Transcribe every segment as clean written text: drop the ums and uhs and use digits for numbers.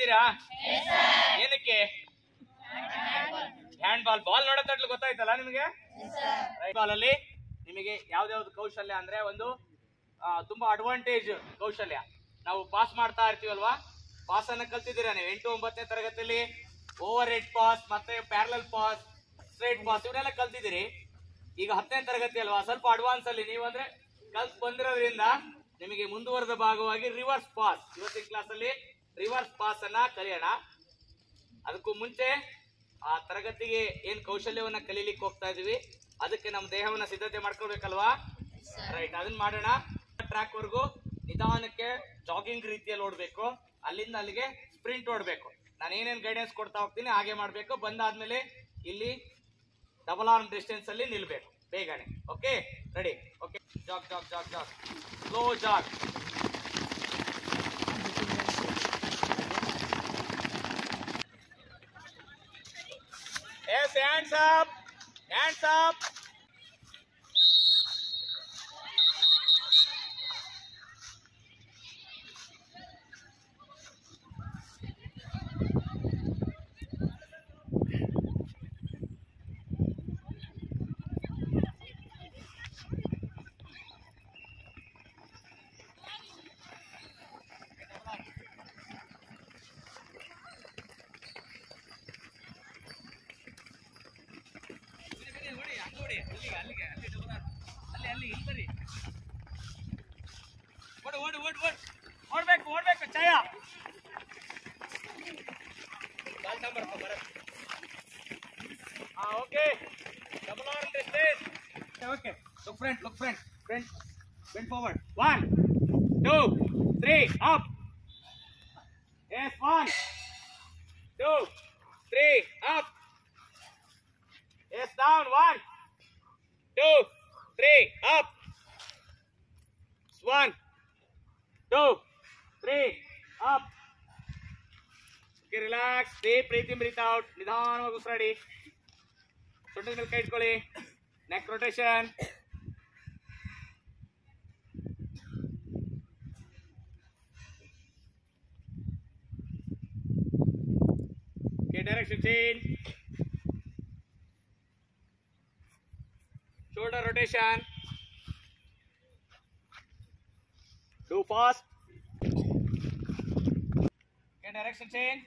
ಕಲ್ತಿದ್ದೀರಾ? ಏನಕ್ಕೆ? Hand ball. Ball ನೋಡೋ ತಟ್ಲು ಗೊತ್ತಾಯ್ತಲ್ಲ ನಿಮಗೆ? ಬಾಲ್ ಅಲ್ಲಿ ನಿಮಗೆ ಯಾವ್ದಾವ್ದು ಕೌಶಲ್ಯ ಅಂದ್ರೆ ಒಂದು ತುಂಬಾ ಅಡ್ವಾಂಟೇಜ್ ಕೌಶಲ್ಯ. ನಾವು ಪಾಸ್ ಮಾಡ್ತಾ ಇರ್ತೀವಲ್ವಾ, ಪಾಸ್ ಅನ್ನ ಕಲ್ತಿದ್ದೀರಾ ನೀವು 8, 9ನೇ ತರಗತಿಯಲ್ಲಿ. ಓವರ್ ಹೆಡ್ ಪಾಸ್ ಮತ್ತೆ ಪ್ಯಾರಲಲ್ ಪಾಸ್, ಸ್ಟ್ರೈಟ್ ಪಾಸ್ ಇವನ್ನೆಲ್ಲ ಕಲ್ತಿದ್ದೀರಿ. ಈಗ 10ನೇ ತರಗತಿ ಅಲ್ವಾ, ಸ್ವಲ್ಪ ಅಡ್ವಾನ್ಸ್ ಅಲ್ಲಿ ನೀವು ಅಂದ್ರೆ ಕಲ್ತ್ ಬಂದಿರೋದ್ರಿಂದ ನಿಮಗೆ ಮುಂದುವರೆದ ಭಾಗವಾಗಿ ರಿವರ್ಸ್ ಪಾಸ್, ಇವತ್ತಿನ ಕ್ಲಾಸ್ ಅಲ್ಲಿ ರಿವರ್ಸ್ ಪಾಸ್ ಅನ್ನ ಕಲಿಯೋಣ. ಅದಕ್ಕೂ ಮುಂಚೆ ಆ ತರಗತಿಗೆ ಏನ್ ಕೌಶಲ್ಯವನ್ನ ಕಲೀಲಿಕ್ಕೆ ಹೋಗ್ತಾ ಇದೀವಿ, ಅದಕ್ಕೆ ನಮ್ಮ ದೇಹವನ್ನ ಸಿದ್ಧತೆ ಮಾಡ್ಕೊಳ್ಬೇಕಲ್ವಾ? ರೈಟ್, ಅದನ್ನ ಮಾಡೋಣ. ಟ್ರ್ಯಾಕ್ ವರ್ಗು ನಿಧಾನಕ್ಕೆ ಜಾಗಿಂಗ್ ರೀತಿಯಲ್ಲಿ ಓಡಬೇಕು, ಅಲ್ಲಿಂದ ಅಲ್ಲಿಗೆ ಸ್ಪ್ರಿಂಟ್ ಓಡಬೇಕು. ನಾನು ಏನೇನು ಗೈಡೆನ್ಸ್ ಕೊಡ್ತಾ ಹೋಗ್ತೀನಿ ಹಾಗೆ ಮಾಡಬೇಕು. ಬಂದಾದ್ಮೇಲೆ ಇಲ್ಲಿ ಡಬಲ್ ಆರ್ಮ್ ಡಿಸ್ಟೆನ್ಸ್ ಅಲ್ಲಿ ನಿಲ್ಬೇಕು ಬೇಗನೆ. Okay, ready? Okay, jog jog jog jog, slow jog. Yes, hands up, hands up. ಓಡ್ಬೇಕು Chaya. Okay, double arm distance. Okay, look front, bend forward. 1, 2, 3, up. Yes, 1, 2, 3, up. Yes, down. 1, 2, 3, up. 1, 2, 3, up. Okay, relax. Deep breathe in, breathe out. ನಿಧಾನವಾಗಿ ಉಸಿರಾಡಿ. ಸೊಂಟದ ಮೇಲೆ ಕೈ ಇಟ್ಕೊಳ್ಳಿ. Neck rotation. Okay, direction change. Shoulder rotation. Do fast. Okay, direction change.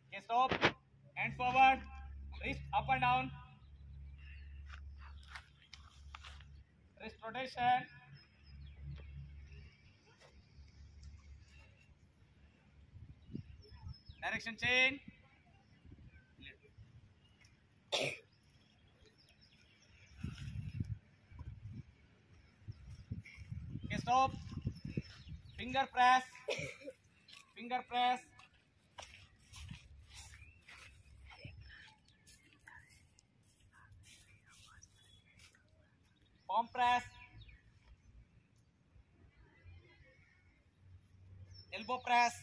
Okay, stop. Hands forward. Wrist up and down. Wrist rotation. Direction change. Okay, stop. Finger press. Palm press. Elbow press.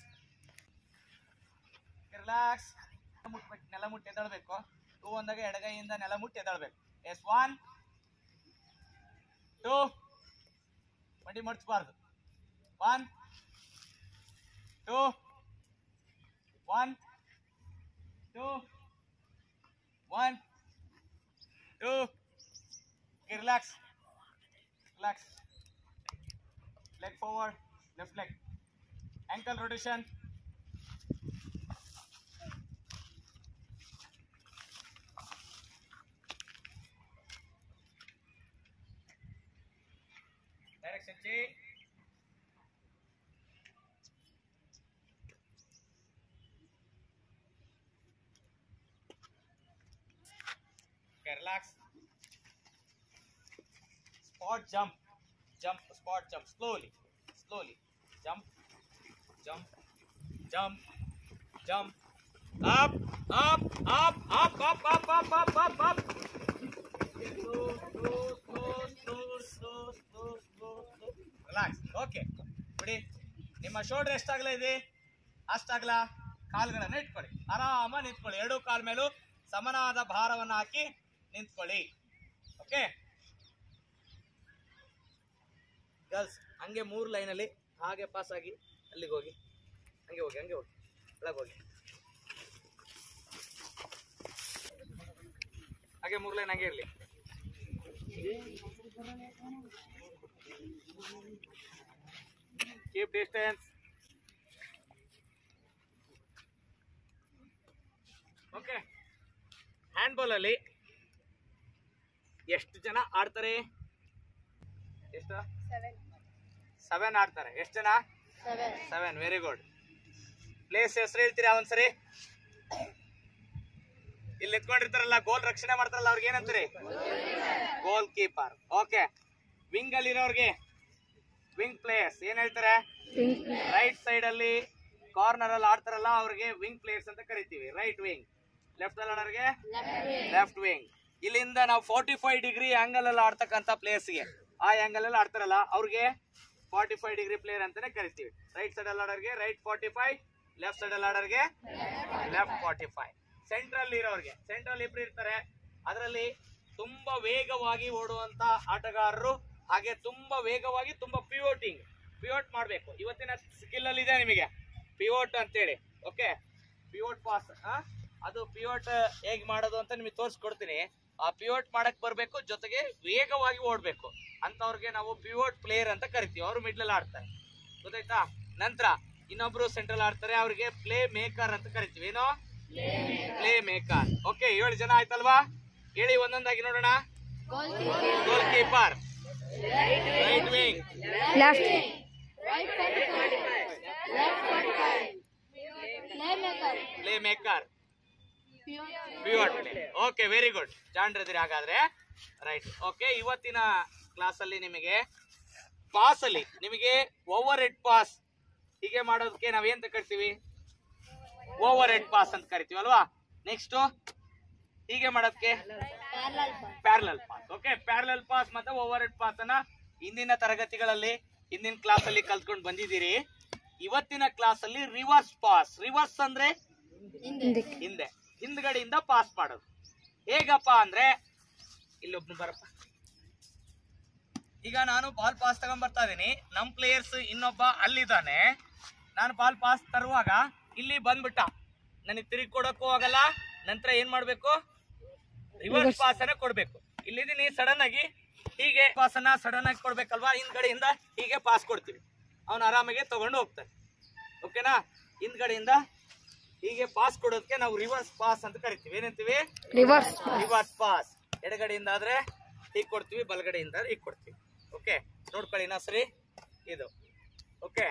Relax. ನೆಲ ಮುಟ್ಟಿ ಎದ್ದೇಳಬೇಕು. 2 ಅಂದಾಗ ಎಡಗೈಯಿಂದ ನೆಲ ಮುಟ್ಟಿ ಎದ್ದೇಳಬೇಕು. S 1, 2, ಮಂಡಿ ಮಡಚಬಾರ್ದು. 1, 2, 1, 2, 1, 2. Okay, relax. Leg forward, left leg. Ankle rotation. Direction change. Okay, relax. Spot jump, spot jump. Slowly. Jump. Up. Relax. Okay, ಬಿಡಿ. ನಿಮ್ಮ shoulder ಎಷ್ಟಾಗಲ ಇದೆ ಅಷ್ಟಾಗಲ ಕಾಲುಗಳನ್ನ ಇಟ್ಕೊಳ್ಳಿ. ಆರಾಮ ನಿಂತ್ಕೊಳ್ಳಿ. 2 ಕಾಲ ಮೇಲೂ ಸಮನಾದ ಭಾರವನ್ನು ಹಾಕಿ ನಿಂತ್ಕೊಳ್ಳಿ. ಓಕೆ ಗರ್ಲ್ಸ್, ಹಂಗೆ 3 ಲೈನಲ್ಲಿ ಹಾಗೆ ಪಾಸ್ ಆಗಿ ಅಲ್ಲಿಗೆ ಹೋಗಿ, ಹಂಗೆ ಹೋಗಿ, ಹಂಗೆ ಹೋಗಿ, ಒಳಗೆ ಹೋಗಿ, ಹಾಗೆ 3 ಲೈನ್ ಹಂಗೆ ಇರಲಿ. Keep distance. ಓಕೆ, ಹ್ಯಾಂಡ್ಬಾಲ್ ಅಲ್ಲಿ ಎಷ್ಟು ಜನ ಆಡ್ತಾರೆ? ಎಷ್ಟು? 7 ಆಡ್ತಾರೆ. ಎಷ್ಟು ಜನ? 7. Very good. ಪ್ಲೇಸ್ ಹೆಸರು ಹೇಳ್ತೀರಾ ಒಂದ್ಸರಿ? ಇಲ್ಲಿ ನಿಂತ್ಕೊಂಡಿರ್ತಾರಲ್ಲ, ಗೋಲ್ ರಕ್ಷಣೆ ಮಾಡ್ತಾರಲ್ಲ, ಅವ್ರಿಗೆ ಏನಂತೀರಿ? ಗೋಲ್ ಕೀಪರ್. ಓಕೆ, ವಿಂಗ್ ಅಲ್ಲಿ ಇರೋರ್ಗೆ ವಿಂಗ್ ಪ್ಲೇಯರ್ಸ್ ಏನ್ ಹೇಳ್ತಾರೆ? ರೈಟ್ ಸೈಡ್ ಅಲ್ಲಿ ಕಾರ್ನರ್ ಅಲ್ಲಿ ಆಡ್ತಾರಲ್ಲ ಅವ್ರಿಗೆ ವಿಂಗ್ ಪ್ಲೇಯರ್ಸ್ ಅಂತ ಕರಿತೀವಿ. Right wing. ಲೆಫ್ಟ್ ಅಲ್ಲಿ ಆಡೋರ್ಗೆ ಲೆಫ್ಟ್ ವಿಂಗ್. ಇಲ್ಲಿಂದ ನಾವು 45 ಡಿಗ್ರಿ ಆಂಗಲ್ ಅಲ್ಲಿ ಆಡ್ತಕ್ಕಂಥ ಪ್ಲೇಯರ್ಸ್ಗೆ, ಆ ಆಂಗಲ್ ಅಲ್ಲಿ ಆಡ್ತಾರಲ್ಲ ಅವ್ರಿಗೆ 45 ಡಿಗ್ರಿ ಪ್ಲೇಯರ್ ಅಂತಾನೆ ಕರಿತೀವಿ. ರೈಟ್ ಸೈಡ್ ಅಲ್ಲಿ ಆಡೋರ್ಗೆ ರೈಟ್ 45, ಲೆಫ್ಟ್ ಸೈಡ್ ಅಲ್ಲಿ ಆಡೋರ್ಗೆ ಲೆಫ್ಟ್ 45. ಸೆಂಟ್ರಲ್ ಇರೋರ್ಗೆ, ಸೆಂಟ್ರಲ್ ಇಬ್ರು ಇರ್ತಾರೆ, ಅದರಲ್ಲಿ ತುಂಬಾ ವೇಗವಾಗಿ ಓಡುವಂತ ಆಟಗಾರರು, ಹಾಗೆ ತುಂಬಾ ವೇಗವಾಗಿ ತುಂಬಾ ಪಿವೋಟ್ ಮಾಡಬೇಕು. ಇವತ್ತಿನ ಸ್ಕಿಲ್ ಅಲ್ಲಿ ಇದೆ ನಿಮಗೆ ಪಿವೋಟ್ ಅಂತೇಳಿ. Okay, pivot pass. ಅದು ಪಿವೋಟ್ ಹೇಗ್ ಮಾಡೋದು ಅಂತ ನಿಮಗೆ ತೋರಿಸ್ಕೊಡ್ತೀನಿ. ಆ ಪಿವೋಟ್ ಮಾಡಕ್ ಬರ್ಬೇಕು, ಜೊತೆಗೆ ವೇಗವಾಗಿ ಓಡ್ಬೇಕು ಅಂತವ್ರಿಗೆ ನಾವು ಪಿವೋಟ್ ಪ್ಲೇಯರ್ ಅಂತ ಕರಿತೀವಿ. ಅವರು ಮಿಡ್ಲ್ ಆಡ್ತಾರೆ, ಗೊತ್ತಾಯ್ತಾ? ನಂತರ ಇನ್ನೊಬ್ರು ಸೆಂಟ್ರಲ್ ಆಡ್ತಾರೆ, ಅವ್ರಿಗೆ ಪ್ಲೇ ಮೇಕರ್ ಅಂತ ಕರಿತೀವಿ. ಏನೋ ಪ್ಲೇ ಮೇಕರ್. ಓಕೆ, 7 ಜನ ಆಯ್ತಲ್ವಾ? ಹೇಳಿ ಒಂದೊಂದಾಗಿ ನೋಡೋಣ. Goalkeeper, right wing, left, playmaker, pivot play. Okay, very good. ಜಾಣ್ರದಿರಿ ಹಾಗಾದ್ರೆ. ರೈಟ್. ಓಕೆ, ಇವತ್ತಿನ ಕ್ಲಾಸ್ ಅಲ್ಲಿ ನಿಮಗೆ ಪಾಸ್ ಅಲ್ಲಿ ನಿಮಗೆ ಓವರ್ ಹೆಡ್ ಪಾಸ್ ಹೀಗೆ ಮಾಡೋದಕ್ಕೆ ನಾವೇಂತ ಕರಿತೀವಿ? ಓವರ್ ಹೆಡ್ ಪಾಸ್ ಅಂತ ಕರಿತೀವಿ ಅಲ್ವಾ? ನೆಕ್ಸ್ಟ್ ಹೀಗೆ ಮಾಡೋದಕ್ಕೆ parallel pass. Okay, parallel pass ಮತ್ತೆ ಓವರ್ ಹೆಡ್ ಪಾಸ್ ಅನ್ನ ಹಿಂದಿನ ತರಗತಿಗಳಲ್ಲಿ, ಹಿಂದಿನ ಕ್ಲಾಸ್ ಅಲ್ಲಿ ಕಲ್ತ್ಕೊಂಡು ಬಂದಿದ್ದೀರಿ. ಇವತ್ತಿನ ಕ್ಲಾಸ್ ಅಲ್ಲಿ ರಿವರ್ಸ್ ಪಾಸ್. ರಿವರ್ಸ್ ಅಂದ್ರೆ ಹಿಂದೆ, ಹಿಂದ್ಗಡೆಯಿಂದ ಪಾಸ್ ಮಾಡೋದು. ಹೇಗಪ್ಪ ಅಂದ್ರೆ, ಇಲ್ಲೊಬ್ನು ಬರಪ್ಪ. ಈಗ ನಾನು ಬಾಲ್ ಪಾಸ್ ತಗೊಂಡ್ ಬರ್ತಾ ಇದೀನಿ, ನಮ್ ಪ್ಲೇಯರ್ಸ್ ಇನ್ನೊಬ್ಬ ಅಲ್ಲಿದ್ದಾನೆ. ನಾನು ಬಾಲ್ ಪಾಸ್ ತರುವಾಗ ಇಲ್ಲಿ ಬಂದ್ಬಿಟ್ಟ, ನನಗೆ ತಿರುಗಿ ಕೊಡಕ್ಕೂ ಆಗಲ್ಲ. ನಂತರ ಏನ್ ಮಾಡ್ಬೇಕು? ರಿವರ್ಸ್ ಪಾಸ್ ಅನ್ನ ಕೊಡ್ಬೇಕು. ಇಲ್ಲಿದ್ದೀನಿ, ಸಡನ್ ಆಗಿ ಹೀಗೆ ಪಾಸ್ ಅನ್ನ ಸಡನ್ ಆಗಿ ಕೊಡ್ಬೇಕಲ್ವಾ? ಹಿಂದ್ಗಡೆಯಿಂದ ಹೀಗೆ ಪಾಸ್ ಕೊಡ್ತೀವಿ, ಅವನು ಆರಾಮಾಗಿ ತಗೊಂಡು ಹೋಗ್ತಾನೆ. ಓಕೆನಾ? ಹಿಂದ್ಗಡೆಯಿಂದ ಹೀಗೆ ಪಾಸ್ ಕೊಡೋದಕ್ಕೆ ನಾವು ರಿವರ್ಸ್ ಪಾಸ್ ಅಂತ ಕರಿತೀವಿ. ಏನಂತೀವಿ? Reverse pass. ಎಡಗಡೆಯಿಂದ ಆದ್ರೆ ಹೀಗೆ ಕೊಡ್ತೀವಿ, ಬಲಗಡೆಯಿಂದ ಹೀಗೆ ಕೊಡ್ತೀವಿ. ಓಕೆ, ನೋಡ್ಕೊಳ್ಳಿ ನಾ ಸರಿ ಇದು. ಓಕೆ,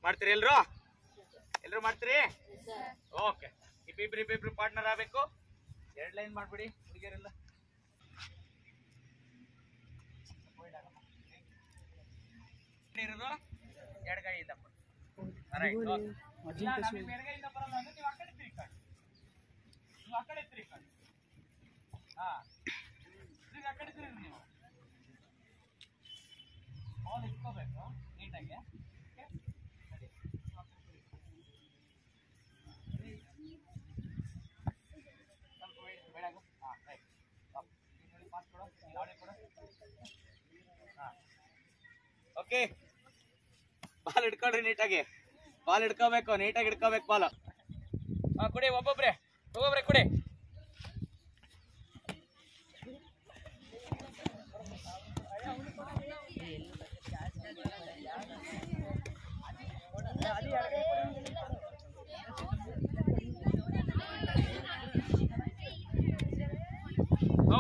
ಮಾಡ್ತೀರಿ ಎಲ್ರು ಮಾಡ್ತೀರಿ? ಓಕೆ, ಇಬ್ಬಿಬ್ರು ಪಾರ್ಟ್ನರ್ ಆಗ್ಬೇಕು. 2 ಲೈನ್ ಮಾಡ್ಬಿಡಿ ಹುಡುಗಿಯರೆಲ್ಲ. ಎಡಗೈಯಿಂದ ಎಡಗೈಯಿಂದ ಬರಲ್ಲ ಅಂದ್ರೆ ನೀವು ಆ ಕಡೆ ತಿರ್ಕೊಂಡು, ನೀವು ಆ ಕಡೆ ತಿರ್ಕೊಂಡು, ಆ ಕಡೆ ತಿರುಗಿ ನೀವು ಬಾಲ್ ಇಟ್ಕೋಬೇಕು ನೀಟಾಗಿ. ಓಕೆ, ಬಾಲ್ ಹಿಡ್ಕೊಳ್ರಿ ನೀಟಾಗಿ. ಬಾಲ್ ಹಿಡ್ಕೋಬೇಕು, ನೀಟಾಗಿ ಹಿಡ್ಕೋಬೇಕು ಬಾಲ್. ಕುಡಿ, ಒಬ್ಬೊಬ್ರೆ ಕುಡಿ.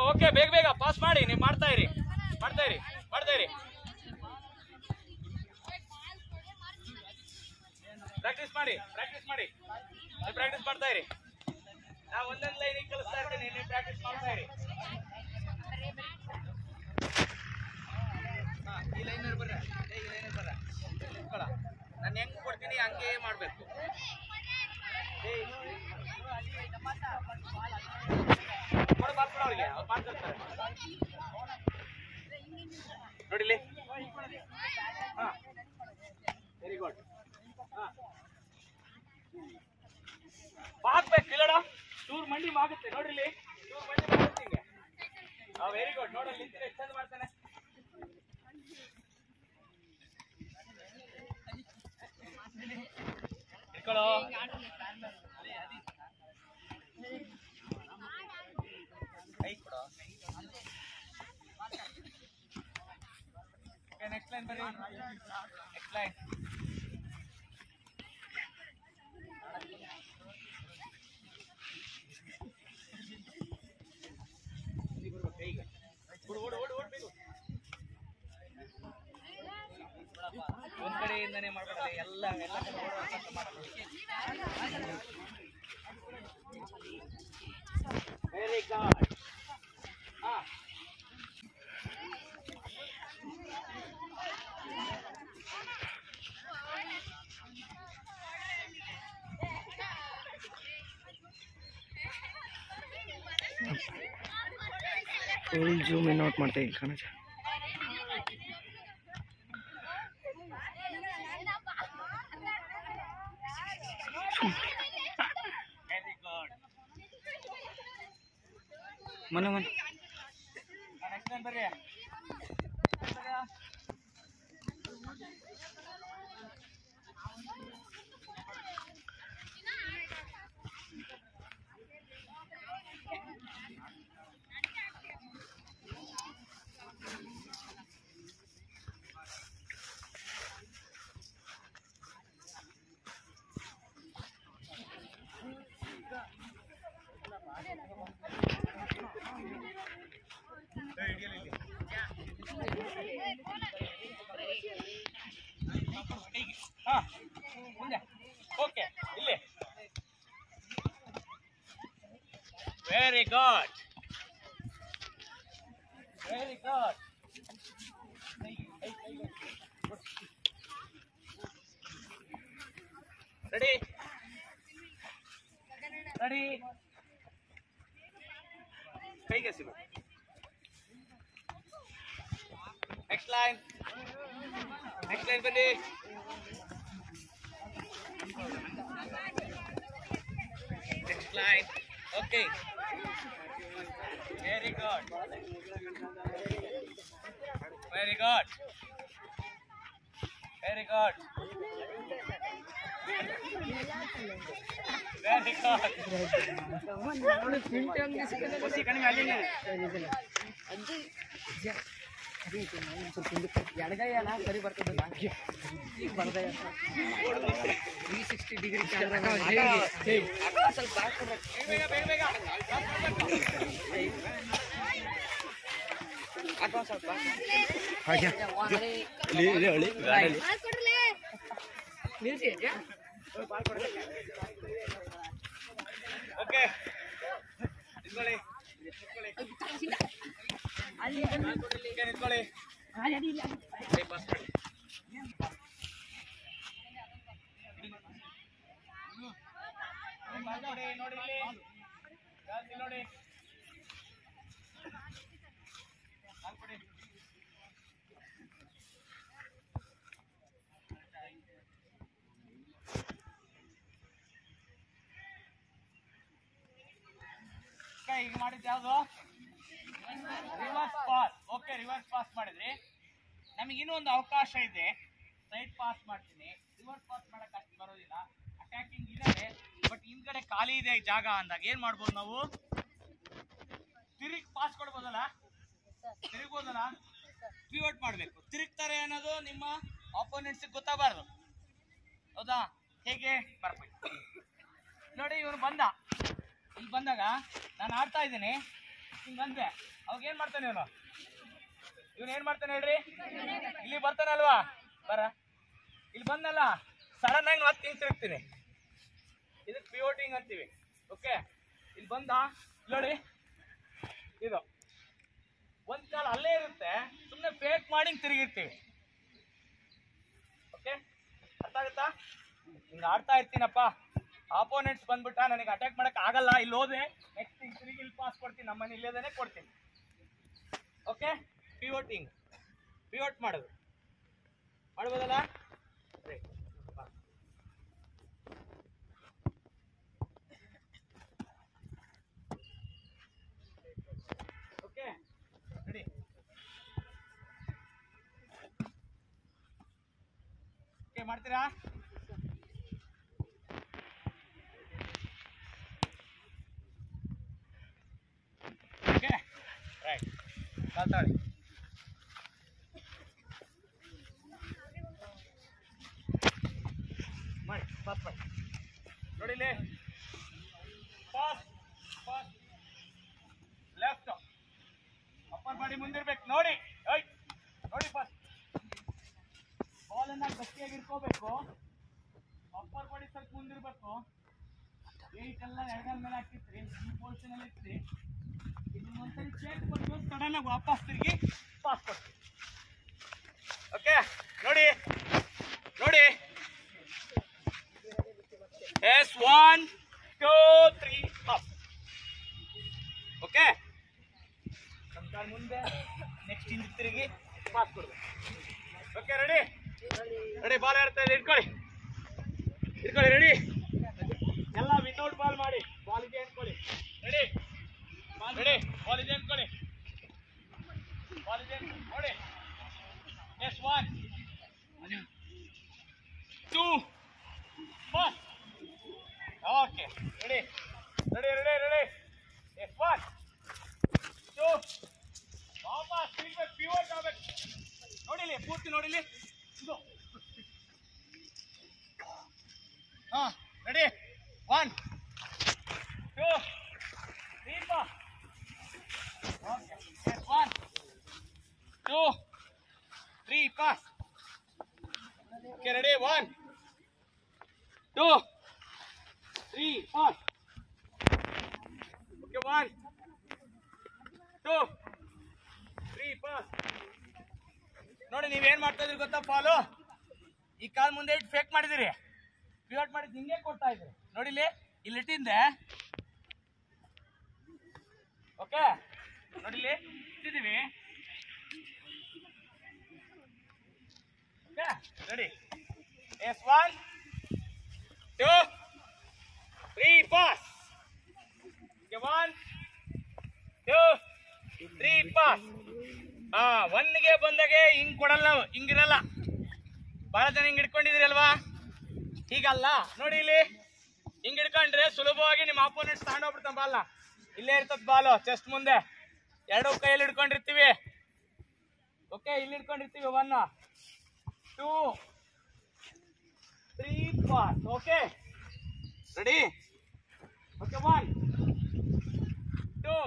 ಓಕೆ, ಬೇಗ ಪಾಸ್ ಮಾಡಿ. ನೀವು ಮಾಡ್ತಾ ಇರಿ. ಪ್ರಾಕ್ಟೀಸ್ ಮಾಡಿ. ಪ್ರಾಕ್ಟೀಸ್ ಮಾಡ್ತಾ ಇರಿ. ನಾ ಒಂದೊಂದು ಲೈನ್ ಕಲಿಸ್ತಾ ಇರ್ತೀನಿ, ನೀವು ಪ್ರಾಕ್ಟೀಸ್ ಮಾಡ್ತಾ ಇರಿ. ಈ ಲೈನ್ ಬರ್ರ, ನಾನು ಹೆಂಗ್ ಕೊಡ್ತೀನಿ ಹಂಗೆ ಮಾಡ್ಬೇಕು. ಅವ್ರಿಗೆ ಅವ್ರು ಮಾತಾಡ್ತಾರೆ ನೋಡಿಲಿ. ಹಾ ವೆರಿ ಗುಡ್. ಹಾ ಬಾಗ್ಬೇಕು ಇಲ್ಲಡ ಚೂರ್ ಮಂಡಿ ಮಾಗುತ್ತೆ ನೋಡ್ರಿಲಿ, ಚೂರ್ ಮಂಡಿ ಮಾಗುತ್ತೆ ಹಿಂಗೆ. Very good. ನೋಡಲ್ಲಿ ನಿಂತಿರಿ ಎಷ್ಟು ಚಂದ ಮಾಡ್ತಾನೆ. ಇಟ್ಕೊಳ್ಳೋ. ನೆಕ್ಸ್ಟ್ ಲೈನ್ ಬರ್ರಿ. Next line. ಒಂದ್ ಕಡೆಯಿಂದನೇ ಮಾಡ್ಬೇಕಲ್ಲ, ಎಲ್ಲ very good. Full zoom in out ಮಾಡ್ತಾ ಇಲ್ಲಿ ಕಾಣುತ್ತೆ. ಮನೆ ಮನೆ ನೆಕ್ಸ್ಟ್ ಟೈಮ್ ಬರ್ರಿ. ಮುಂದೆ ಓಕೆ ಇಲ್ಲಿ. Very good, very good. Ready ready. ಕೈಗೆ ಸಿಗು. Next line. ನೆಕ್ಸ್ಟ್ ಲೈನ್ ಬನ್ನಿ. Next line. Okay. Very good. Very good. Very good. Very good. ಖುಷಿ ಕಡಿಮೆ ಅಲ್ಲಿಂದ ಎಡಗೈಯಲ್ಲ ಸರಿ ಬರ್ತದಲ್ಲ, ಈಗ ಬರ್ದಯ್ಯ 360 ಡಿಗ್ರಿ ಸ್ವಲ್ಪ ನಿಲ್ಸಿ. ಓಕೆ ನಿಂತ್ಕೊಳ್ಳಿ. ನೋಡಿ ನೋಡಿ ಈಗ ಮಾಡಿದ್ದು ಯಾವುದು? Reverse pass. Okay, reverse pass ಮಾಡಿದ್ರಿ. ನಮಗೆ ಇನ್ನೂ ಒಂದು ಅವಕಾಶ ಇದೆ. ಸೈಡ್ ಪಾಸ್ ಮಾಡ್ತೀನಿ. ರಿವರ್ಸ್ ಪಾಸ್ ಮಾಡಕ್ ಅಷ್ಟು ಬರೋದಿಲ್ಲ. ಅಟ್ಯಾಕಿಂಗ್ ಇದೆ, ಬಟ್ ಹಿಂದ್ಗಡೆ ಖಾಲಿ ಇದೆ ಜಾಗ ಅಂದಾಗ ಏನ್ ಮಾಡ್ಬೋದು ನಾವು? ತಿರುಗಿ ಪಾಸ್ ಕೊಡ್ಬೋದಲ್ಲ, ತಿರುಗ್ಬೋದಲ್ಲ, ಪಿವೋಟ್ ಮಾಡ್ಬೇಕು. ತಿರುಗ್ತಾರೆ ಅನ್ನೋದು ನಿಮ್ಮ ಆಪೋನೆಂಟ್ಸ್ ಗೊತ್ತಾಗಬಾರ್ದು, ಹೌದಾ? ಹೇಗೆ ಬರ್ಬೇಕು ನೋಡಿ. ಇವನು ಬಂದ, ಇಲ್ಲಿ ಬಂದಾಗ ನಾನು ಆಡ್ತಾ ಇದ್ದೀನಿ, ಹಿಂಗೆ ಬಂದೆ. ಅವಾಗ ಏನ್ ಮಾಡ್ತಾನೆ ಇವನು? ಏನ್ ಮಾಡ್ತಾನೆ ಹೇಳ್ರಿ? ಇಲ್ಲಿ ಬರ್ತಾನೆ ಅಲ್ವಾ? ಬರ ಇಲ್ಲಿ ಬಂದಲ್ಲ, ಸಡನ್ ಆಗಿ ಮತ್ತೆ ಹಿಂಗೆ ತಿರುಗ್ತೀನಿ. ಇದಕ್ಕೆ ಪಿವೋಟಿಂಗ್ ಅಂತೀವಿ. ಓಕೆ, ಇಲ್ಲಿ ಬಂದ ನೋಡಿ, ಇದು ಒಂದ್ ಕಾಲ ಅಲ್ಲೇ ಇರುತ್ತೆ, ಸುಮ್ಮನೆ ಫೇಕ್ ಮಾಡಿ ತಿರುಗಿರ್ತೀವಿ. ಓಕೆ, ಅರ್ಥ ಆಗುತ್ತಾ? ಹಿಂಗೆ ಆಡ್ತಾ ಇರ್ತೀನಪ್ಪ, ಆಪೋನೆಂಟ್ಸ್ ಬಂದ್ಬಿಟ್ಟ ನನಗೆ ಅಟ್ಯಾಕ್ ಮಾಡಕ್ ಆಗಲ್ಲ, ಇಲ್ಲಿ ಹೋದ್ರೆ ನೆಕ್ಸ್ಟ್ ತಿರುಗಿ ಇಲ್ಲಿ ಪಾಸ್ ಕೊಡ್ತೀನಿ, ನಮ್ಮನೆ ಇಲ್ಲೇದೇನೆ ಕೊಡ್ತೀನಿ. ಓಕೆ, ಪಿವೋಟಿಂಗ್, ಪಿವೋಟ್ ಮಾಡೋದು ಮಾಡ್ಬೋದಲ್ಲ. Okay ready. ಓಕೆ ಮಾಡ್ತೀರಾ? ಓಕೆ ರೈಟ್, ಕಾಲ್ತಾಳಿ. ಮಾಡಿ ಪಾಸ್ ಮಾಡಿ ನೋಡಿಲಿ. Pass pass left upper body ಮುಂದಿರ್ಬೇಕು ನೋಡಿ. ನೋಡಿ ಪಾಸ್ ಬಾಲನ್ನ ಗಟ್ಟಿಯಾಗಿ ಇಟ್ಕೋಬೇಕು. ಅಪ್ಪರ್ ಬಾಡಿ ಸ್ವಲ್ಪ ಮುಂದಿರ್ಬೇಕು. ವೆಯ್ಟ್ ಎಲ್ಲ ಎಡಗಲ್ ಮೇಲೆ ಹಾಕಿತ್ರಿ, ಈ ಪೊಸಿಷನ್ ಅಲ್ಲಿ ಇರ್ತೀರಿ. ಇದನ್ನ ಒಂದ್ಸರಿ ಚೇಂಜ್ ಕೊಟ್ಟು ಸಡನ್ ಆಗಿ ವಾಪಸ್ ತಿರುಗಿ ಪಾಸ್ ಕೊಡ್ತೀವಿ. ಓಕೆ ನೋಡಿ ನೋಡಿ. Yes 1 2 3 up. ಓಕೆ, ಸ್ವಲ್ಪ ಮುಂದೆ ನೆಕ್ಸ್ಟ್ ಹಿಂದೆ ತಿರುಗಿ ಪಾಸ್ ಕೊಡ್ಬೇಕು. Okay ready ready. ಬಾಲ್ ಇರ್ತಾ ಇದೆ, ಇಟ್ಕೊಳ್ಳಿ ಇಟ್ಕೊಳ್ಳಿ. ರೆಡಿ ಎಲ್ಲ ವಿತೌಟ್ ಬಾಲ್ ಮಾಡಿ. ಬಾಲ್ ಇದೆ ಅನ್ಕೊಳ್ಳಿ. Ready ready. ಬಾಲ್ ಇದೆ ಅನ್ಕೊಳ್ಳಿ. ಬಾಲ್ ಇದೆ ನೋಡಿ. Yes 1 2 pass. Okay ready ready ready ready. Yes 1 2 ವಾಪಸ್ ತಿರ್ಬೇಕು, ಪಿವೋಟ್ ಆಗ್ಬೇಕು. ನೋಡಿಲಿ ಪೂರ್ತಿ ನೋಡಿಲಿ ಇದು. ಹಾ ready 1 2 3 pass. Okay yes 1 2 3 pass. Okay ready 1 2 3 pass. Okay 1 2 3 pass. ನೋಡಿ ನೀವೇನ್ ಮಾಡ್ತಾ ಇದ್ರಿ ಗೊತ್ತಾ? ಫಾಲು ಈ ಕಾಲ್ ಮುಂದೆ ಇಟ್ಟು ಫೇಕ್ ಮಾಡಿದಿರಿ, ಪಿವೋಟ್ ಮಾಡಿದ್ ಹಿಂಗೆ ಕೊಡ್ತಾ ಇದ್ರಿ. ನೋಡಿಲಿ ಇಲ್ಲಿ ಇಟ್ಟಿಂದೆ. ಓಕೆ ನೋಡಿಲಿ ಇಟ್ಟಿದೀವಿ. Okay ready. Yes 1 2 3 pass. Okay 1 2 3 pass. ಹಾ, 1ಗೆ ಬಂದಾಗೆ ಹಿಂಗ್ ಕೊಡಲ್ಲ ನಾವು, ಹಿಂಗಿರಲ್ಲ. ಬಹಳ ಜನ ಹಿಂಗ್ ಹಿಡ್ಕೊಂಡಿದ್ರಿ ಅಲ್ವಾ? ಹೀಗಲ್ಲ ನೋಡಿ. ಇಲ್ಲಿ ಹಿಂಗ್ ಹಿಡ್ಕೊಂಡ್ರೆ ಸುಲಭವಾಗಿ ನಿಮ್ಮ ಆಪೋನೆಂಟ್ ತಗೊಂಡೋಗ್ಬಿಡ್ತಾನೆ ಬಾಲ್ನ. ಇಲ್ಲೇ ಇರ್ತದ ಬಾಲು ಚೆಸ್ಟ್ ಮುಂದೆ, ಎರಡು ಕೈಯಲ್ಲಿ ಹಿಡ್ಕೊಂಡಿರ್ತೀವಿ. ಓಕೆ ಇಲ್ಲಿ ಹಿಡ್ಕೊಂಡಿರ್ತೀವಿ. 1 2 3 pass. Okay ready. Okay 1 2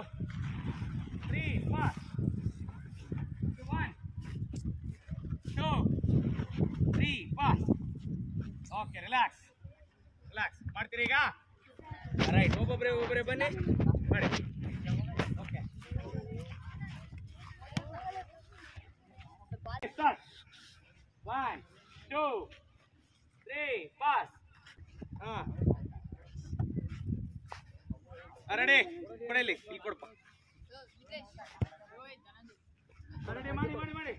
3 pass. 1 2 3 pass. Okay relax relax. ಮಾಡ್ತೀರಿ ಈಗ? ರೈಟ್, ಒಬ್ಬೊಬ್ಬರೇ ಬನ್ನಿ ಮಾಡಿ. Okay start. 1 2 3 ಪಾಸ್. ಹಾಂ ರೆಡಿ. ಕೊಡಲಿ ಇಲ್ಲಿ ಕೊಡಪ್ಪ. ರೆಡಿ ಮಾಡಿ ಮಾಡಿ ಮಾಡಿ.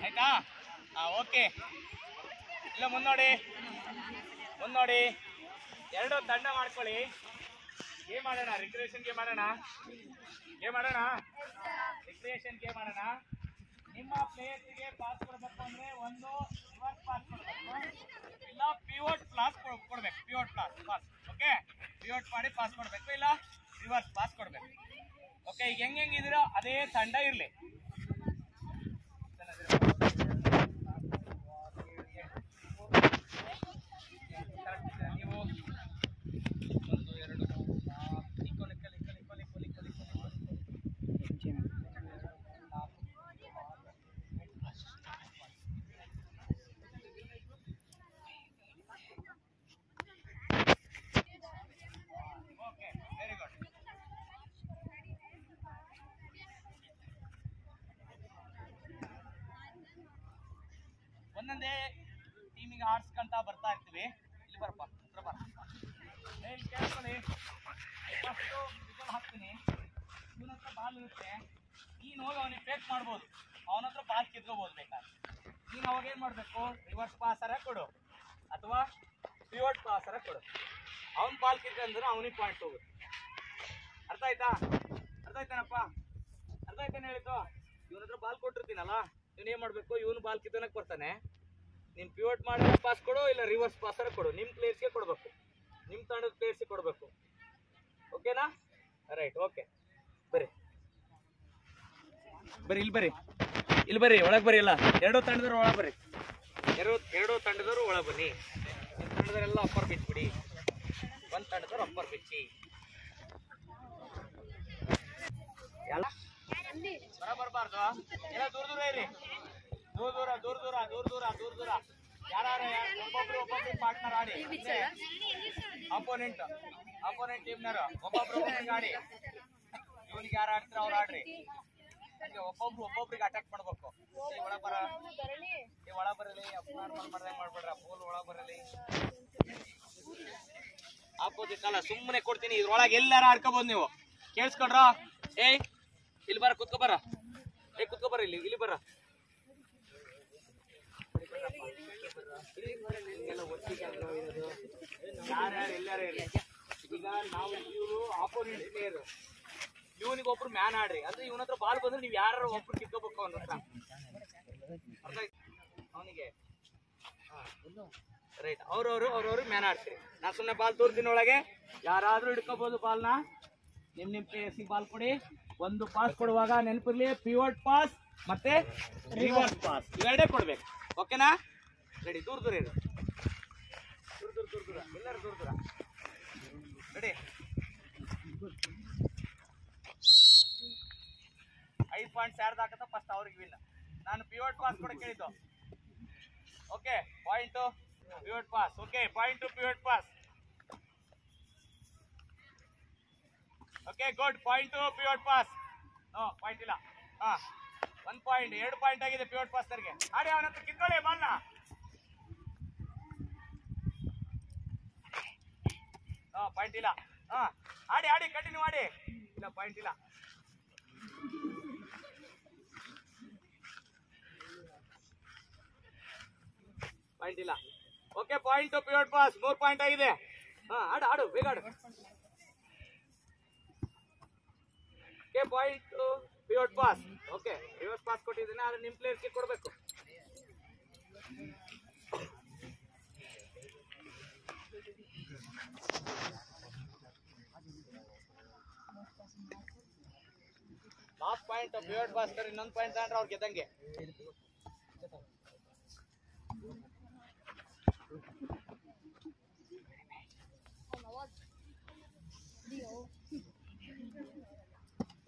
ಆಯ್ತಾ? ಓಕೆ, ಇಲ್ಲ ಮುಂದೋಡಿ ಮುಂದೋಡಿ. ಎರಡು ದಂಡ ಮಾಡ್ಕೊಳ್ಳಿ. ಗೇಮ್ ಮಾಡೋಣ, ರಿಕ್ರಿಯೇಷನ್ ಗೇಮ್ ಮಾಡೋಣ. ರಿಕ್ರಿಯೇಷನ್ ಗೇಮ್ ಮಾಡೋಣ. ನಿಮ್ಮ ಪ್ಲೇಯರ್ಸ್ಗೆ ಪಾಸ್ ಕೊಡಬೇಕು ಅಂದ್ರೆ ಒಂದು ರಿವರ್ಸ್ ಪಾಸ್ ಕೊಡಬೇಕು, ಇಲ್ಲ ಪಿವೋಟ್ ಪಾಸ್ ಕೊಡ್ಬೇಕು. ಪಿವೋಟ್ ಪಾಸ್ ಓಕೆ, ಪಿವೋಟ್ ಮಾಡಿ ಪಾಸ್ ಕೊಡಬೇಕು, ಇಲ್ಲ ರಿವರ್ಸ್ ಪಾಸ್ ಕೊಡಬೇಕು. ಓಕೆ, ಈಗ ಹೆಂಗಿದ್ದೀರೋ ಅದೇ ತಂಡ ಇರಲಿ. ಕರೆಕ್ಟ್ ಒಂದೊಂದೇ ಟೀಮಿಗೆ ಆಡ್ಸ್ಕೊಂತ ಬರ್ತಾ ಇರ್ತೀವಿ. ಇಲ್ಲಿ ಬರಪ್ಪ, ಇಲ್ಲಿ ಕೇಳ್ಕೊಳ್ಳಿ. ಫಸ್ಟು ವಿಕಲ್ ಹಾಕ್ತೀನಿ, ಇವನ ಹತ್ರ ಬಾಲ್ ಇರುತ್ತೆ, ನೀನು ಹೋಗಿ ಅವನಿಗೆ ಫೇಕ್ ಮಾಡ್ಬೋದು, ಅವನ ಹತ್ರ ಬಾಲ್ ಕಿತ್ಕೋಬೋದು ಬೇಕಾದ್ರೆ. ನೀನು ಅವಾಗ ಏನು ಮಾಡಬೇಕು, ರಿವರ್ಸ್ ಪಾಸರ ಕೊಡು ಅಥವಾ ಪಿವಟ್ ಪಾಸರ ಕೊಡು. ಅವ್ನ ಬಾಲ್ ಕಿತ್ಕೊಂಡ್ರೆ ಅವನಿಗೆ ಪಾಯಿಂಟ್ ಹೋಗುತ್ತೆ. ಅರ್ಥ ಆಯ್ತಾ? ಅರ್ಥ ಆಯ್ತಾನಪ್ಪ? ಅರ್ಥ ಆಯ್ತಾನೆ ಹೇಳಿದ್ದು? ಇವನ ಹತ್ರ ಬಾಲ್ ಕೊಟ್ಟಿರ್ತೀನಲ್ಲ, ಇವನು ಏನು ಮಾಡಬೇಕು, ಇವನು ಬಾಲ್ ಕಿತ್ತನಕ್ಕೆ ಬರ್ತಾನೆ, ನೀನು ಪಿವಟ್ ಮಾಡಿ ಪಾಸ್ ಕೊಡು ಇಲ್ಲ ರಿವರ್ಸ್ ಪಾಸರ ಕೊಡು, ನಿಮ್ಮ ಪ್ಲೇಯರ್ಸ್ಗೆ ಕೊಡಬೇಕು, ನಿಮ್ಮ ತಂಡದ ಪ್ಲೇಯರ್ಸ್ಗೆ ಕೊಡಬೇಕು. ಓಕೆನಾ? Right, okay. ಬರ್ರಿ ಬರ್ರಿ, ಇಲ್ಲಿ ಬರ್ರಿ, ಒಳಗೆ ಬರ್ರಿ. ಎಲ್ಲ ಎರಡೂ ತಂಡದವ್ರು ಒಳಗೆ ಬರ್ರಿ, ಎರಡೂ ತಂಡದವರು ಒಳಗೆ ಬನ್ನಿ. ಒಂದು ತಂಡದವರೆಲ್ಲ ಅಪ್ಪರ್ ಬಿಚ್ಚಿಬಿಡಿ, ಒಂದು ತಂಡದವ್ರು ಅಪ್ಪರ್ ಬಿಚ್ಚಿ. ಎಲ್ಲ ಬರ ಬರಬಾರ್ದು, ಎಲ್ಲ ದೂರ ದೂರ ಇರಿ, ದೂರ. ಯಾರು ಒಬ್ಬೊಬ್ರು ಪಾರ್ಟ್ನರ್ ಆಡಿ, ಅಪೋನೆಂಟ್ ಟೀಮ್ನರು ಒಬ್ಬೊಬ್ರಿಗೆ ಆಡಿ. ಇವನಿಗೆ ಯಾರು ಆಡ್ತಾರೆ ಅವ್ರು ಆಡ್ರಿ. ಒಬ್ಬೊಬ್ರಿಗೆ ಅಟ್ಯಾಕ್ ಮಾಡ್ಬೇಕು. ಒಳಗೆ ಬರಲಿ, ಅಪ್ನಾರ್ಮಲ್ ಮಾಡ್ದಂಗೆ ಮಾಡ್ಬೇಡ್ರ, ಪೋಲ್ ಒಳಗೆ ಬರಲಿ. ಆಪೋಸಿಟ್ ಅಲ್ಲ, ಸುಮ್ಮನೆ ಕೊಡ್ತೀನಿ, ಇದ್ರೊಳಗೆ ಎಲ್ಲಾರ ಆಡ್ಕೋಬೋದು ನೀವು. ಕೇಳಿಸ್ಕೊಂಡ್ರ? ಏಯ್ ಇಲ್ಲಿ ಬರ, ಕುತ್ಕೊಬರ, ಇಲ್ಲಿ ಬರ. ಯಾರ್ಯಾರು ಎಲ್ಲಾರ ಇರಲಿ. ಈಗ ನಾವು ಇವರು ಆಪೋನೆಂಟ್ ಪ್ಲೇಯರ್, ಇವನಿಗೆ ಒಬ್ರು ಮ್ಯಾನ್ ಆಡ್ರಿ, ಅಂದ್ರೆ ಇವನ ಹತ್ರ ಬಾಲ್ ಬಂದ್ರೆ ನೀವು ಯಾರು ಒಬ್ರು ಕಿತ್ಕೋಬೇಕು ಅವನ ಹತ್ರ. ಅರ್ಥ ಆಯ್ತು ಅವನಿಗೆ? ರೈಟ್, ಅವ್ರವ್ರು ಮ್ಯಾನ್ ಆಡ್ತೀರಿ. ನಾ ಸುಮ್ಮನೆ ಬಾಲ್ ತೋರ್ತೀನಿ ಒಳಗೆ, ಯಾರಾದ್ರೂ ಹಿಡ್ಕೋಬಹುದು ಬಾಲ್ನ. ನಿಮ್ ಪ್ಲೇಯರ್ಸಿಗೆ ಬಾಲ್ ಕೊಡಿ. ಒಂದು ಪಾಸ್ ಕೊಡುವಾಗ ನೆನಪಿರ್ಲಿ, ಪಿವಟ್ ಪಾಸ್ ಮತ್ತೆ ರಿವರ್ಸ್ ಪಾಸ್ ಇವೆರಡೇ ಕೊಡ್ಬೇಕು. ಓಕೆನಾ? ರೆಡಿ? ದೂರ ಇರು, ಎಲ್ಲರೂ ದೂರ. ರೆಡಿ? 5 ಪಾಯಿಂಟ್ಸ್ ಯಾರ್ದು ಹಾಕತ್ತ ಫಸ್ಟ್ ಅವ್ರಿಗೆ ವಿನ್. ನಾನು ಪಿವಟ್ ಪಾಸ್ ಕೂಡ ಕೇಳಿದ್ದು. Okay, point pivot pass. Okay, point to pivot pass. Okay, good. Point to pivot pass. No point ಇಲ್ಲ. 1 ಪಾಯಿಂಟ್, 2 ಪಾಯಿಂಟ್ ಆಗಿದೆ ಪಿವಟ್ ಪಾಸ್ ತರ್ಗೆ. ಆಡಿ, ಅವನ ಹತ್ರ ಕಿತ್ಕೊಳ್ಳಿ ಬಾಲ್ನ. ಪಾಯಿಂಟ್ ಇಲ್ಲ. ಆಡಿ ಕಂಟಿನ್ಯೂ ಮಾಡಿ. ಇಲ್ಲ, ಪಾಯಿಂಟ್ ಇಲ್ಲ. Okay, point to pivot pass. 3 point ಆಗಿದೆ. ಆಡು ಬೇಗ ಆಡು. Okay, point to pivot pass. Okay, reverse pass ಕೊಟ್ಟಿದ್ದೀನಿ, ಆದ್ರೆ ನಿಮ್ಮ ಪ್ಲೇಯರ್ಸ್ಗೆ ಕೊಡಬೇಕು. ಲಾಸ್ಟ್ ಪಾಯಿಂಟ್ ಪಿವಟ್ ಪಾಸ್ ಕರೆ, ಇನ್ನೊಂದು ಪಾಯಿಂಟ್ ತಗೊಂಡ್ರೆ ಅವ್ರು ಗೆದ್ದಂಗೆ.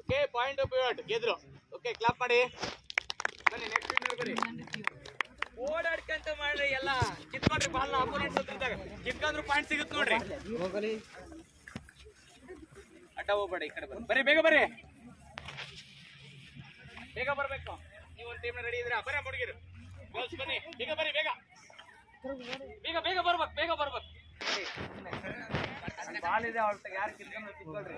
ಓಕೆ, ಪಾಯಿಂಟ್ ಪಿವಟ್ ಗೆದ್ರು. ಓಕೆ, ಕ್ಲಾಪ್ ಮಾಡಿ. ಬನ್ನಿ, ನೆಕ್ಸ್ಟ್ ವಿನ್ನರ್ ಬನ್ನಿ. ಓಡಾಡ್ಕಂತ ಮಾಡ್ರಿ, ಎಲ್ಲ ಕಿತ್ಕೊಂಡ್ರಿ ಬಾಲ್ನ. ಅಪೋನೆಂಟ್ಸ್ ಹತ್ರ ಕಿತ್ಕೊಂಡ್ರು ಪಾಯಿಂಟ್ ಸಿಗುತ್ತೆ ನೋಡ್ರಿ. ಅಡ್ಡ ಹೋಗ್ಬೇಡ, ಈ ಕಡೆ ಬರ್ರಿ. ಬೇಗ ಬರ್ರಿ, ಬೇಗ ಬರ್ಬೇಕು. ನೀವು ಒಂದು ಟೀಮ್ ರೆಡಿ ಇದ್ರೆ ಬರೀ ಹುಡುಗಿರು ಗರ್ಲ್ಸ್ ಬನ್ನಿ, ಬೇಗ ಬರ್ರಿ, ಬೇಗ ಬರ್ಬೇಕು. ಬಾಲ್ ಇದೆ ಅವ್ರ ಯಾರು ಕಿತ್ಕೊಂಡ್ರೆ ಕಿತ್ಕೊಳ್ರಿ.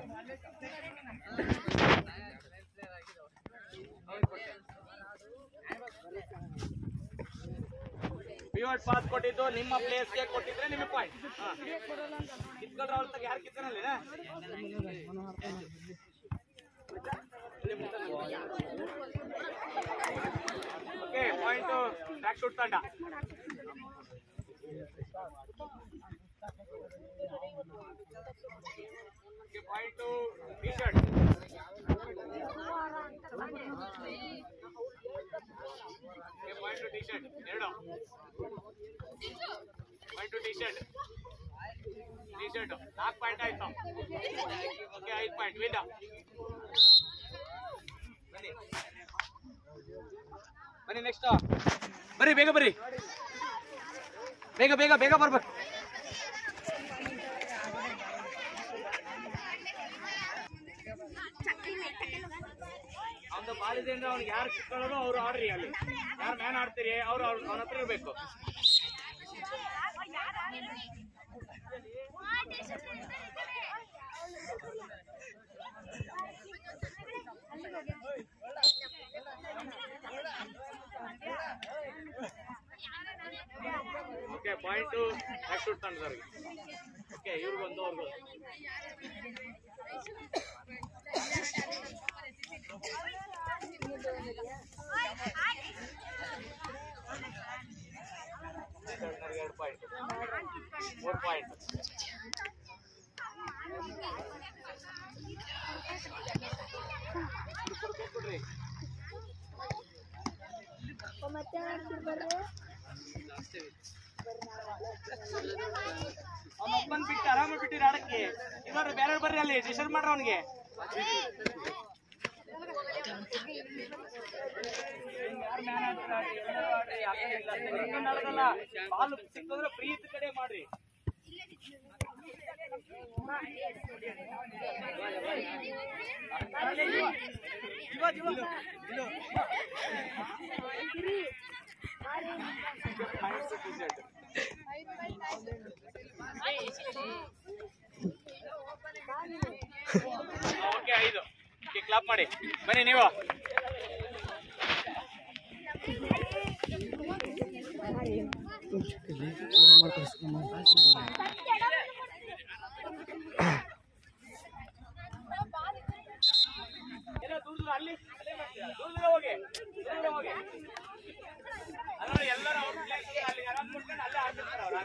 ಪಿವಟ್ ಪಾಸ್ ಕೊಟ್ಟಿದ್ದು ನಿಮ್ಮ ಪ್ಲೇಸ್ಗೆ ಕೊಟ್ಟಿದ್ರೆ ನಿಮಗೆ ಪಾಯಿಂಟ್. ಕಿತ್ಕೊಂಡ್ರೆ ಅವ್ರ ತಗ ಯಾರು ಕಿತ್ಕೊಳ್ಳಿ. ಓಕೆ, ಪಾಯಿಂಟ್ ಬ್ಯಾಕ್ ಶೂಟ್ ತಂಡ. Okay, point T shirt. Okay, point T shirt 2 point T shirt. 4 point ಆಯ್ತು. Okay, 5 point win. ಬನ್ನಿ ನೆಕ್ಸ್ಟ್ ಬರ್ರಿ, ಬೇಗ ಬರ್ರಿ, ಬೇಗ ಬರ್ಬೇಕು. ಒಂದು ಬಾಲ್ ಇದೆ ಅಂದ್ರೆ ಅವ್ನಿಗೆ ಯಾರು ಸಿಕ್ಕೊಳ್ಳೋರು ಅವ್ರು ಆಡ್ರಿ, ಅಲ್ಲಿ ಯಾರು ಮ್ಯಾನ್ ಆಡ್ತೀರಿ ಅವ್ರು ಅವನ ಹತ್ರ ಇರ್ಬೇಕು. ಓಕೆ, ಪಾಯಿಂಟ್ ನೆಕ್ಸ್ಟ್ ತಂಡದವ್ರಿಗೆ. ಓಕೆ, ಇವ್ರಿಗೊಂದು ಅವ್ರಿಗೂ. ಎರಡು ಪಾಯಿಂಟ್, 3 ಪಾಯಿಂಟ್. ಅವನೊಬ್ಬನ್ ಬಿಟ್ಟು ಆರಾಮ ಬಿಟ್ಟಿರಿ ಆಡಕ್ಕೆ. ಇನ್ನೊಂದು ಬೇರೆ ಬರ್ರಿ, ಅಲ್ಲಿ ಡಿಸ್ಟರ್ಬ್ ಮಾಡ್ರ ಅವನಿಗೆ. ಬಾಲ್ ಸಿಕ್ಕಿದ್ರೆ ಫ್ರೀ ಇದ್ದ ಕಡೆ ಮಾಡ್ರಿ. ಓಕೆ, 5 ಕ್ಲಾಪ್ ಮಾಡಿ ಬನ್ನಿ ನೀವು. ಅಲ್ಲಿ ದೂರ ಹೋಗಿ ಎಲ್ಲರೂ ಅಲ್ಲಿ ಆರಾಮ್ ಕೊಡ್ಕೊಂಡು ಅಲ್ಲೇ ಆಡ್ತಿರ್ತಾರೆ ಅವ್ರು.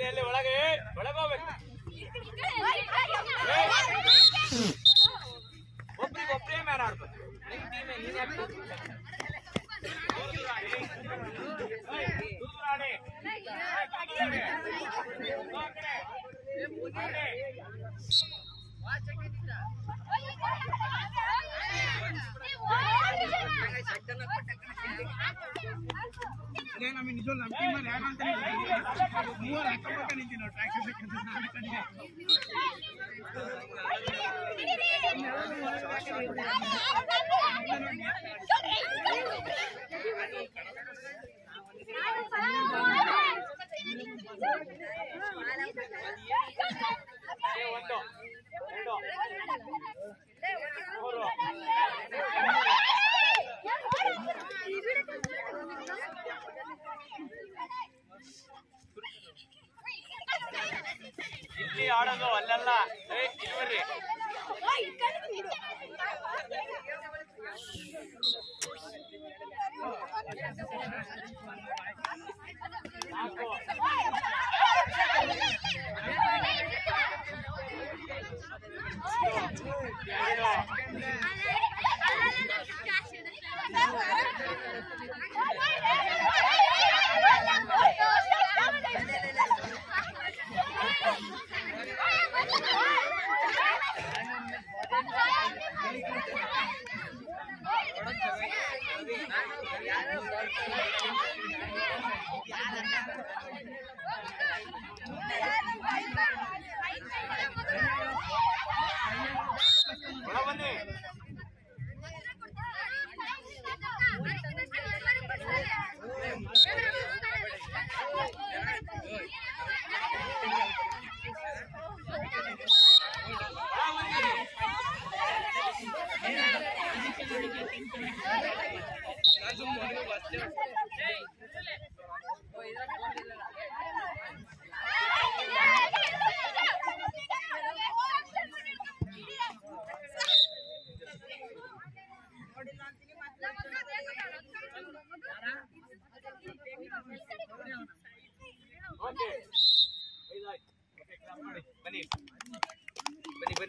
ಅಲ್ಲಿ ಒಳಗೆ ಹೋಗ್ಬೇಕು. ಒಬ್ರೇ ಮ್ಯಾನ್ ಆಡ್ಬೇಕು. ಇಲ್ಲಿ ಆಡೋದು ಅಲ್ಲೆಲ್ಲ ಬರ್ರಿ.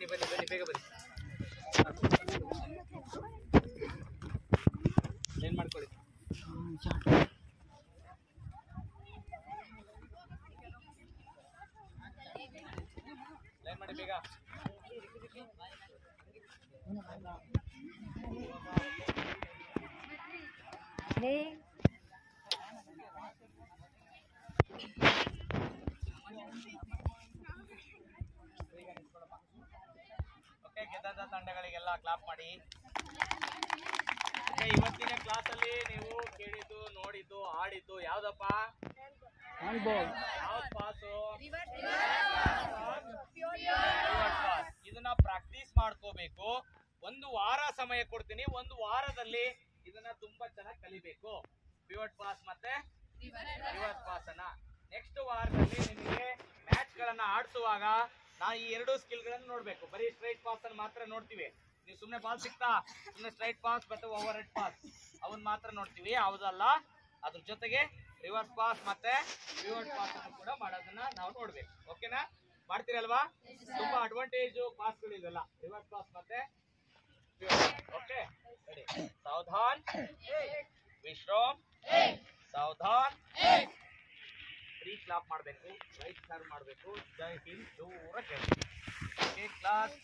ಬನ್ನಿ ಬನ್ನಿ ಬನ್ನಿ ಬೇಗ ಬನ್ನಿ. ಏನ್ ಮಾಡ್ಕೊಳ್ಳಿ. ಲೈನ್ ಮಾಡಿ ಬೇಗ. ಓಕೆ, ಗೆದ್ದಂತ ತಂಡಗಳಿಗೆಲ್ಲ ಕ್ಲಾಪ್ ಮಾಡಿ. ಓಕೆ, ಇವತ್ತಿನ ಕ್ಲಾಸ್ ಅಲ್ಲಿ ನೀವು ಕೇಳಿದ್ದು, ನೋಡಿದ್ದು, ಆಡಿದ್ದು ಯಾವ್ದಪ್ಪ? ಯಾವ್ದು ಪಾಸು? ಇದನ್ನ ಪ್ರಾಕ್ಟೀಸ್ ಮಾಡ್ಕೋಬೇಕು. ಒಂದು ವಾರ ಸಮಯ ಕೊಡ್ತೀನಿ. ಒಂದು ವಾರದಲ್ಲಿ ಇದನ್ನ ತುಂಬಾ ಚೆನ್ನಾಗಿ ಕಲಿಬೇಕು. ಪಿವಟ್ ಪಾಸ್ ಮತ್ತೆ ರಿವರ್ಸ್ ಪಾಸ್ ಅನ್ನ. ನೆಕ್ಸ್ಟ್ ವಾರದಲ್ಲಿ ನಿಮಗೆ ಮ್ಯಾಚ್ ಗಳನ್ನ ಆಡಿಸುವಾಗ ನಾವು ಈ ಎರಡು ಸ್ಕಿಲ್ ಗಳನ್ನ ನೋಡ್ಬೇಕು. ಬರೀ ಸ್ಟ್ರೈಟ್ ಪಾಸ್ ಅನ್ನು ಮಾತ್ರ ನೋಡ್ತೀವಿ. ನೀವು ಸುಮ್ನೆ ಬಾಲ್ ಸಿಕ್ತಾ ಸುಮ್ನೆ ಸ್ಟ್ರೈಟ್ ಪಾಸ್ ಮತ್ತೆ ಓವರ್ ಹೆಡ್ ಪಾಸ್ ಅವನ್ ಮಾತ್ರ ನೋಡ್ತೀವಿ. ಹೌದಲ್ಲ, ಅದ್ರ ಜೊತೆಗೆ ರಿವರ್ಸ್ ಪಾಸ್ ಮತ್ತೆ ಪಿವಟ್ ಪಾಸ್ ಅನ್ನು ಕೂಡ ಮಾಡೋದನ್ನ ನಾವು ನೋಡ್ಬೇಕು. ಓಕೆನಾ? ಮಾಡ್ತೀರಲ್ವಾ? ತುಂಬಾ ಅಡ್ವಾಂಟೇಜ್ ಪಾಸ್ಗಳು ಇವೆಲ್ಲ, ರಿವರ್ಸ್ ಪಾಸ್ ಮತ್ತೆ ಓಕೆ. ರೆಡಿ? ಸಾವಧಾನ್, ವಿಶ್ರಾಮ್, ಸಾವಧಾನ್. ಫ್ರೀ ಕ್ಲಾಪ್ ಮಾಡಬೇಕು, ರೈಟ್ ಸರ್ವ್ ಮಾಡಬೇಕು. ಜೈ ಹಿಂದ್, ದೂರ ಕೇಳಿ. ಕ್ಲಾಸ್